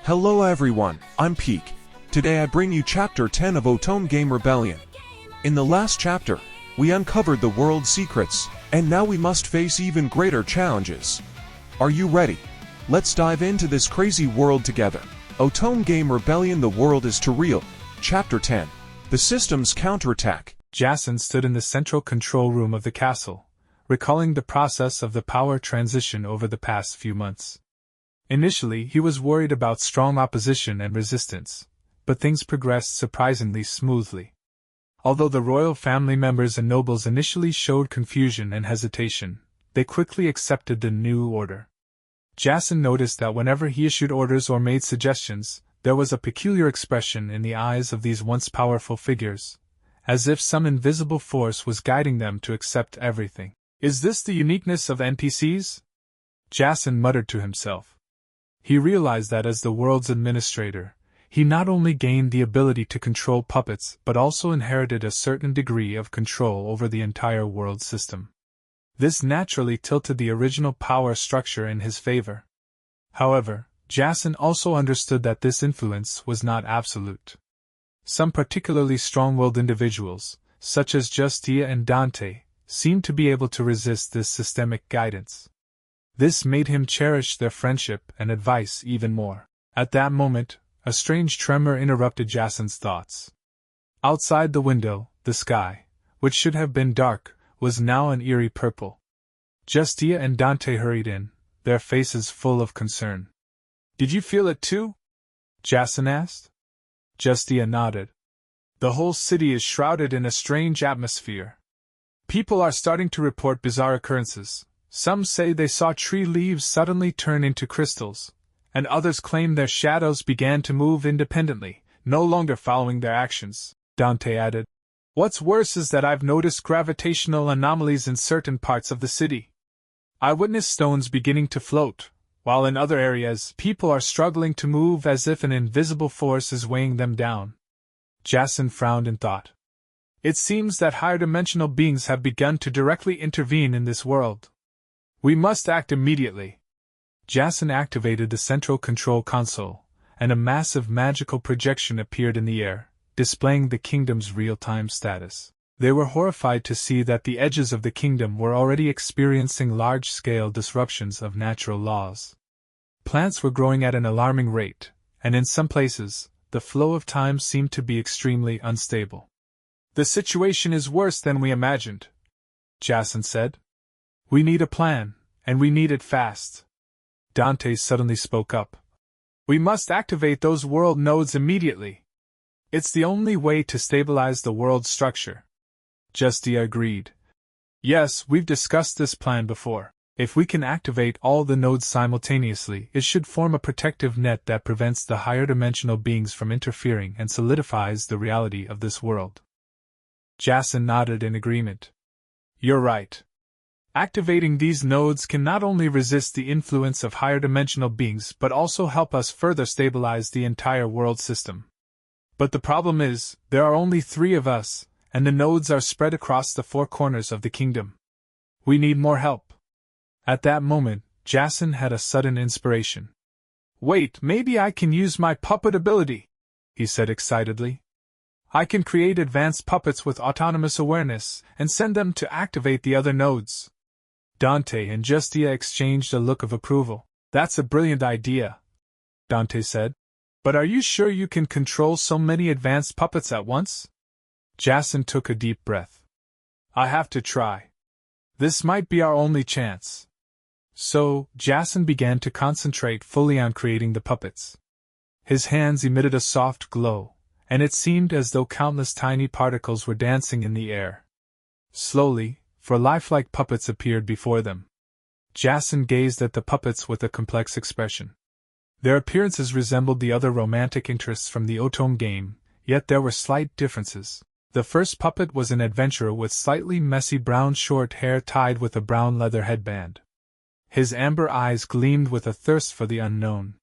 Hello everyone, I'm Peak. Today I bring you Chapter 10 of Otome Game Rebellion. In the last chapter, we uncovered the world's secrets, and now we must face even greater challenges. Are you ready? Let's dive into this crazy world together. Otome Game Rebellion. The world is too real. Chapter 10. The system's counterattack. Jasin stood in the central control room of the castle, recalling the process of the power transition over the past few months. Initially, he was worried about strong opposition and resistance, but things progressed surprisingly smoothly. Although the royal family members and nobles initially showed confusion and hesitation, they quickly accepted the new order. Jasin noticed that whenever he issued orders or made suggestions, there was a peculiar expression in the eyes of these once powerful figures, as if some invisible force was guiding them to accept everything. Is this the uniqueness of NPCs? Jasin muttered to himself. He realized that as the world's administrator, he not only gained the ability to control puppets but also inherited a certain degree of control over the entire world system. This naturally tilted the original power structure in his favor. However, Jasin also understood that this influence was not absolute. Some particularly strong-willed individuals, such as Justia and Dante, seemed to be able to resist this systemic guidance. This made him cherish their friendship and advice even more. At that moment, a strange tremor interrupted Jasin's thoughts. Outside the window, the sky, which should have been dark, was now an eerie purple. Justia and Dante hurried in, their faces full of concern. "Did you feel it too?" Jasin asked. Justia nodded. "The whole city is shrouded in a strange atmosphere. People are starting to report bizarre occurrences. Some say they saw tree leaves suddenly turn into crystals, and others claim their shadows began to move independently, no longer following their actions," Dante added. "What's worse is that I've noticed gravitational anomalies in certain parts of the city. I witnessed stones beginning to float, while in other areas people are struggling to move as if an invisible force is weighing them down." Jasin frowned in thought. It seems that higher-dimensional beings have begun to directly intervene in this world. We must act immediately. Jasin activated the central control console, and a massive magical projection appeared in the air, displaying the kingdom's real-time status. They were horrified to see that the edges of the kingdom were already experiencing large-scale disruptions of natural laws. Plants were growing at an alarming rate, and in some places, the flow of time seemed to be extremely unstable. "The situation is worse than we imagined," Jasin said. "We need a plan, and we need it fast." Dante suddenly spoke up. "We must activate those world nodes immediately. It's the only way to stabilize the world structure." Justia agreed. "Yes, we've discussed this plan before. If we can activate all the nodes simultaneously, it should form a protective net that prevents the higher-dimensional beings from interfering and solidifies the reality of this world." Jasin nodded in agreement. "You're right. Activating these nodes can not only resist the influence of higher-dimensional beings but also help us further stabilize the entire world system. But the problem is, there are only 3 of us, and the nodes are spread across the 4 corners of the kingdom. We need more help." At that moment, Jasin had a sudden inspiration. "Wait, maybe I can use my puppet ability," he said excitedly. "I can create advanced puppets with autonomous awareness and send them to activate the other nodes." Dante and Justia exchanged a look of approval. "That's a brilliant idea," Dante said. "But are you sure you can control so many advanced puppets at once?" Jasin took a deep breath. "I have to try. This might be our only chance." So, Jasin began to concentrate fully on creating the puppets. His hands emitted a soft glow, and it seemed as though countless tiny particles were dancing in the air. Slowly, 4 lifelike puppets appeared before them. Jasin gazed at the puppets with a complex expression. Their appearances resembled the other romantic interests from the Otome game, yet there were slight differences. The first puppet was an adventurer with slightly messy brown short hair tied with a brown leather headband. His amber eyes gleamed with a thirst for the unknown.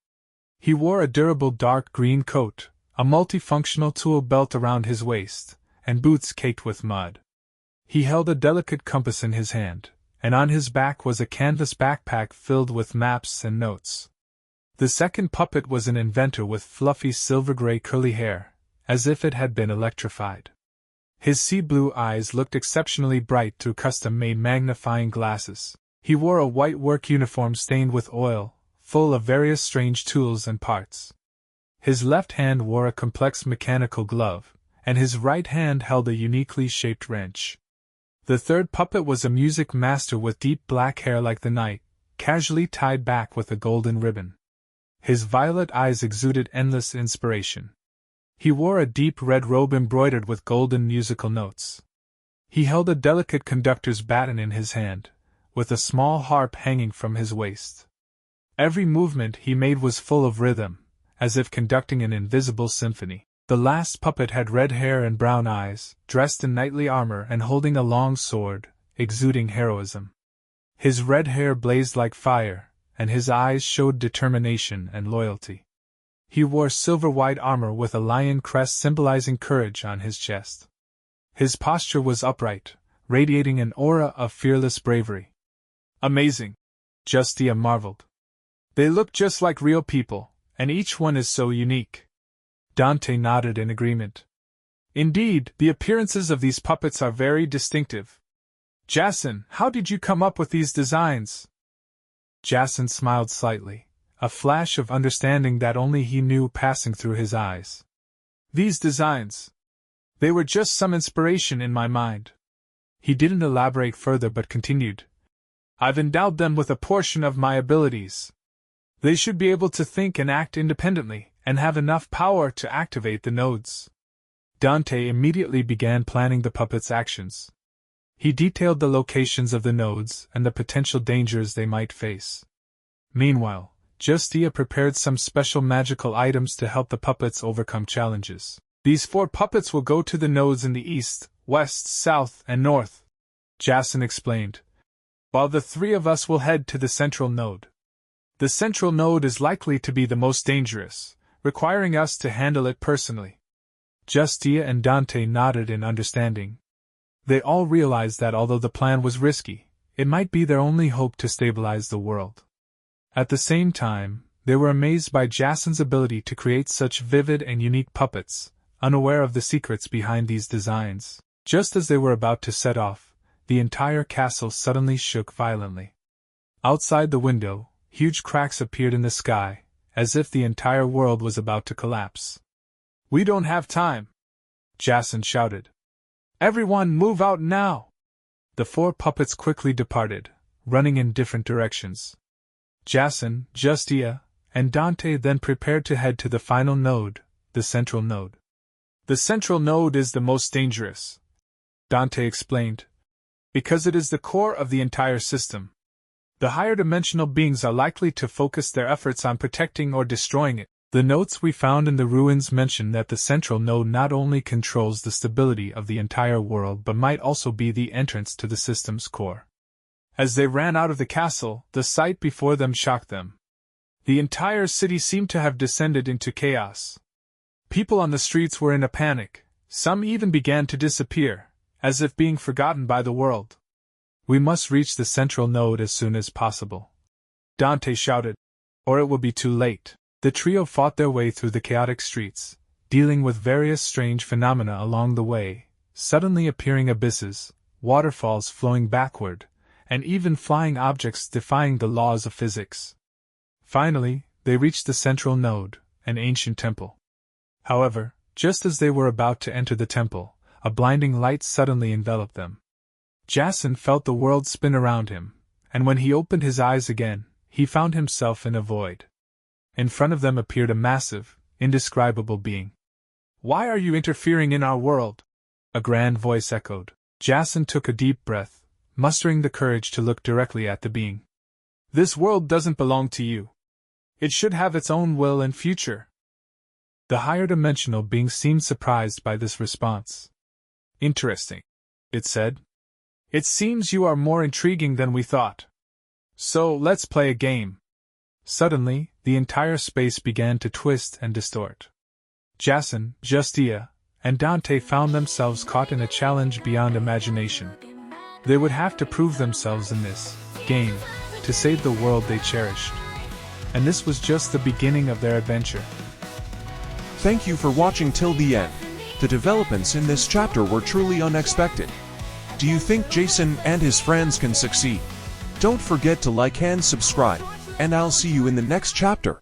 He wore a durable dark green coat, a multifunctional tool belt around his waist, and boots caked with mud. He held a delicate compass in his hand, and on his back was a canvas backpack filled with maps and notes. The second puppet was an inventor with fluffy silver-gray curly hair, as if it had been electrified. His sea-blue eyes looked exceptionally bright through custom-made magnifying glasses. He wore a white work uniform stained with oil, full of various strange tools and parts. His left hand wore a complex mechanical glove, and his right hand held a uniquely shaped wrench. The third puppet was a music master with deep black hair like the night, casually tied back with a golden ribbon. His violet eyes exuded endless inspiration. He wore a deep red robe embroidered with golden musical notes. He held a delicate conductor's baton in his hand, with a small harp hanging from his waist. Every movement he made was full of rhythm, as if conducting an invisible symphony. The last puppet had red hair and brown eyes, dressed in knightly armor and holding a long sword, exuding heroism. His red hair blazed like fire, and his eyes showed determination and loyalty. He wore silver-white armor with a lion crest symbolizing courage on his chest. His posture was upright, radiating an aura of fearless bravery. Amazing! Justia marveled. They look just like real people, and each one is so unique. Dante nodded in agreement. Indeed, the appearances of these puppets are very distinctive. Jasin, how did you come up with these designs? Jasin smiled slightly, a flash of understanding that only he knew passing through his eyes. These designs. They were just some inspiration in my mind. He didn't elaborate further but continued. I've endowed them with a portion of my abilities. They should be able to think and act independently, and have enough power to activate the nodes. Dante immediately began planning the puppets' actions. He detailed the locations of the nodes and the potential dangers they might face. Meanwhile, Justia prepared some special magical items to help the puppets overcome challenges. These 4 puppets will go to the nodes in the east, west, south, and north, Jasin explained, while the 3 of us will head to the central node. The central node is likely to be the most dangerous, requiring us to handle it personally. Justia and Dante nodded in understanding. They all realized that although the plan was risky, it might be their only hope to stabilize the world. At the same time, they were amazed by Jasin's ability to create such vivid and unique puppets, unaware of the secrets behind these designs. Just as they were about to set off, the entire castle suddenly shook violently. Outside the window, huge cracks appeared in the sky, as if the entire world was about to collapse. We don't have time! Jasin shouted. Everyone move out now! The 4 puppets quickly departed, running in different directions. Jasin, Justia, and Dante then prepared to head to the final node, the central node. The central node is the most dangerous, Dante explained, because it is the core of the entire system. The higher dimensional beings are likely to focus their efforts on protecting or destroying it. The notes we found in the ruins mention that the central node not only controls the stability of the entire world but might also be the entrance to the system's core. As they ran out of the castle, the sight before them shocked them. The entire city seemed to have descended into chaos. People on the streets were in a panic, some even began to disappear, as if being forgotten by the world. We must reach the central node as soon as possible, Dante shouted, or it will be too late. The trio fought their way through the chaotic streets, dealing with various strange phenomena along the way, suddenly appearing abysses, waterfalls flowing backward, and even flying objects defying the laws of physics. Finally, they reached the central node, an ancient temple. However, just as they were about to enter the temple, a blinding light suddenly enveloped them. Jasin felt the world spin around him, and when he opened his eyes again, he found himself in a void. In front of them appeared a massive, indescribable being. Why are you interfering in our world? A grand voice echoed. Jasin took a deep breath, mustering the courage to look directly at the being. This world doesn't belong to you. It should have its own will and future. The higher dimensional being seemed surprised by this response. Interesting, it said. It seems you are more intriguing than we thought. So let's play a game. Suddenly, the entire space began to twist and distort. Jasin, Justia, and Dante found themselves caught in a challenge beyond imagination. They would have to prove themselves in this game to save the world they cherished. And this was just the beginning of their adventure. Thank you for watching till the end. The developments in this chapter were truly unexpected. Do you think Jasin and his friends can succeed? Don't forget to like and subscribe, and I'll see you in the next chapter.